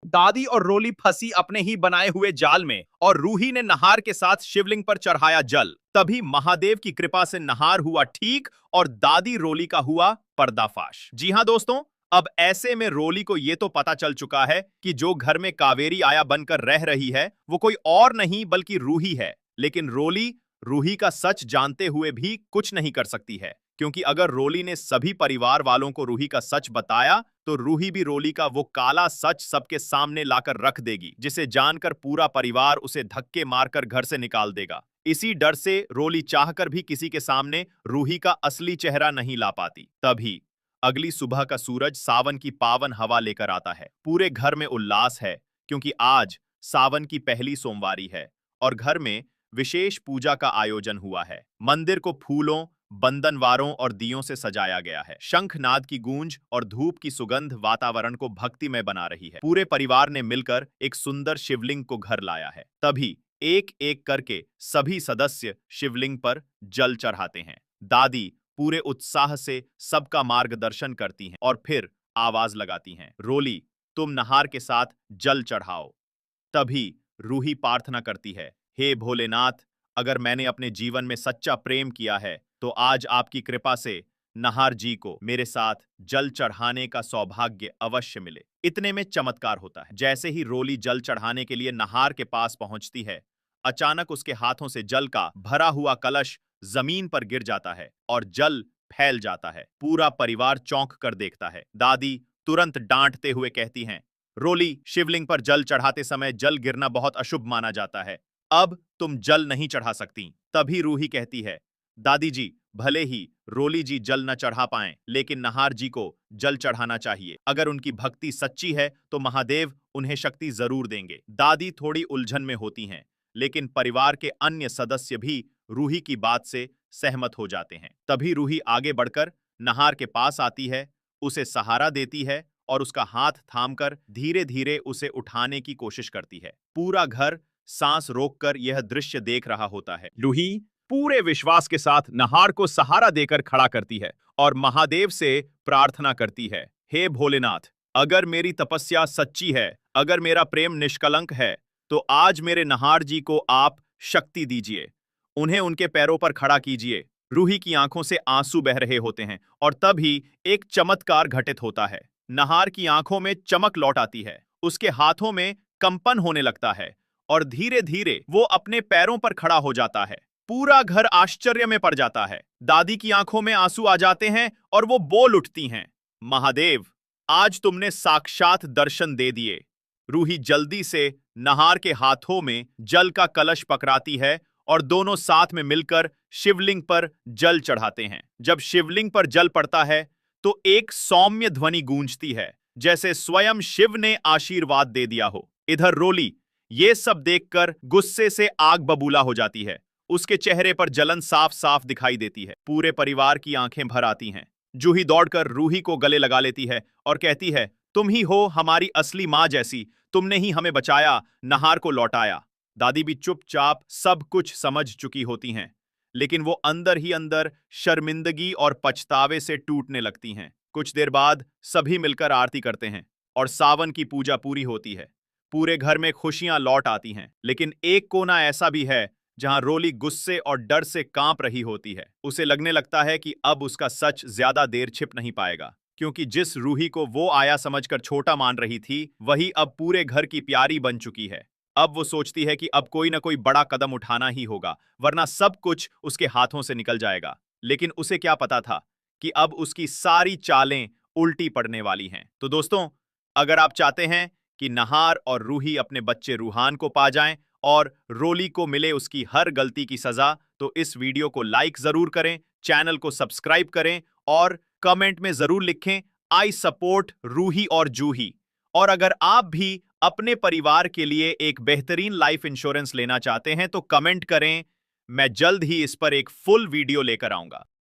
दादी और रोली फंसी अपने ही बनाए हुए जाल में और रूही ने नहार के साथ शिवलिंग पर चढ़ाया जल। तभी महादेव की कृपा से नहार हुआ ठीक और दादी रोली का हुआ पर्दाफाश। जी हाँ दोस्तों, अब ऐसे में रोली को यह तो पता चल चुका है कि जो घर में कावेरी आया बनकर रह रही है वो कोई और नहीं बल्कि रूही है। लेकिन रोली रूही का सच जानते हुए भी कुछ नहीं कर सकती है, क्योंकि अगर रोली ने सभी परिवार वालों को रूही का सच बताया तो रूही भी रोली का वो काला सच सबके सामने लाकर रख देगी, जिसे जानकर पूरा परिवार उसे धक्के मारकर घर से निकाल देगा। इसी डर से रोली चाहकर भी किसी के सामने रूही का असली चेहरा नहीं ला पाती। तभी अगली सुबह का सूरज सावन की पावन हवा लेकर आता है। पूरे घर में उल्लास है, क्योंकि आज सावन की पहली सोमवारी है और घर में विशेष पूजा का आयोजन हुआ है। मंदिर को फूलों, बंधनवारों और दियों से सजाया गया है। शंखनाद की गूंज और धूप की सुगंध वातावरण को भक्तिमय बना रही है। पूरे परिवार ने मिलकर एक सुंदर शिवलिंग को घर लाया है। तभी एक एक करके सभी सदस्य शिवलिंग पर जल चढ़ाते हैं। दादी पूरे उत्साह से सबका मार्गदर्शन करती हैं और फिर आवाज लगाती हैं, रोली तुम नहार के साथ जल चढ़ाओ। तभी रूही प्रार्थना करती है, हे भोलेनाथ, अगर मैंने अपने जीवन में सच्चा प्रेम किया है तो आज आपकी कृपा से नहार जी को मेरे साथ जल चढ़ाने का सौभाग्य अवश्य मिले। इतने में चमत्कार होता है। जैसे ही रोली जल चढ़ाने के लिए नहार के पास पहुंचती है, अचानक उसके हाथों से जल का भरा हुआ कलश जमीन पर गिर जाता है और जल फैल जाता है। पूरा परिवार चौंक कर देखता है। दादी तुरंत डांटते हुए कहती हैं, रोली, शिवलिंग पर जल चढ़ाते समय जल गिरना बहुत अशुभ माना जाता है, अब तुम जल नहीं चढ़ा सकती। तभी रूही कहती है, दादी जी, भले ही रोली जी जल न चढ़ा पाएं, लेकिन नहार जी को जल चढ़ाना चाहिए। अगर उनकी भक्ति सच्ची है तो महादेव उन्हें शक्ति जरूर देंगे। दादी थोड़ी उलझन में होती हैं, लेकिन परिवार के अन्य सदस्य भी रूही की बात से सहमत हो जाते हैं। तभी रूही आगे बढ़कर नहार के पास आती है, उसे सहारा देती है और उसका हाथ थामकर धीरे धीरे उसे उठाने की कोशिश करती है। पूरा घर सांस रोककर यह दृश्य देख रहा होता है। रूही पूरे विश्वास के साथ नहार को सहारा देकर खड़ा करती है और महादेव से प्रार्थना करती है, हे भोलेनाथ, अगर मेरी तपस्या सच्ची है, अगर मेरा प्रेम निष्कलंक है, तो आज मेरे नहार जी को आप शक्ति दीजिए, उन्हें उनके पैरों पर खड़ा कीजिए। रूही की आंखों से आंसू बह रहे होते हैं और तभी एक चमत्कार घटित होता है। नहार की आंखों में चमक लौट आती है, उसके हाथों में कंपन होने लगता है और धीरे धीरे वो अपने पैरों पर खड़ा हो जाता है। पूरा घर आश्चर्य में पड़ जाता है। दादी की आंखों में आंसू आ जाते हैं और वो बोल उठती हैं, महादेव, आज तुमने साक्षात दर्शन दे दिए। रूही जल्दी से नहार के हाथों में जल का कलश पकड़ाती है और दोनों साथ में मिलकर शिवलिंग पर जल चढ़ाते हैं। जब शिवलिंग पर जल पड़ता है तो एक सौम्य ध्वनि गूंजती है, जैसे स्वयं शिव ने आशीर्वाद दे दिया हो। इधर रोली ये सब देखकर गुस्से से आग बबूला हो जाती है। उसके चेहरे पर जलन साफ साफ दिखाई देती है। पूरे परिवार की आंखें भर आती हैं। जूही दौड़कर रूही को गले लगा लेती है और कहती है, तुम ही हो हमारी असली माँ जैसी, तुमने ही हमें बचाया, नहार को लौटाया। दादी भी चुपचाप सब कुछ समझ चुकी होती हैं, लेकिन वो अंदर ही अंदर शर्मिंदगी और पछतावे से टूटने लगती हैं। कुछ देर बाद सभी मिलकर आरती करते हैं और सावन की पूजा पूरी होती है। पूरे घर में खुशियां लौट आती हैं, लेकिन एक कोना ऐसा भी है जहां रोली गुस्से और डर से कांप रही होती है। उसे लगने लगता है कि अब उसका सच ज्यादा देर छिप नहीं पाएगा, क्योंकि जिस रूही को वो आया समझकर छोटा मान रही थी, वही अब पूरे घर की प्यारी बन चुकी है। अब वो सोचती है कि अब कोई ना कोई बड़ा कदम उठाना ही होगा, वरना सब कुछ उसके हाथों से निकल जाएगा। लेकिन उसे क्या पता था कि अब उसकी सारी चालें उल्टी पड़ने वाली हैं। तो दोस्तों, अगर आप चाहते हैं कि नहार और रूही अपने बच्चे रूहान को पा जाएं और रोली को मिले उसकी हर गलती की सजा, तो इस वीडियो को लाइक जरूर करें, चैनल को सब्सक्राइब करें और कमेंट में जरूर लिखें, आई सपोर्ट रूही और जूही। और अगर आप भी अपने परिवार के लिए एक बेहतरीन लाइफ इंश्योरेंस लेना चाहते हैं तो कमेंट करें, मैं जल्द ही इस पर एक फुल वीडियो लेकर आऊंगा।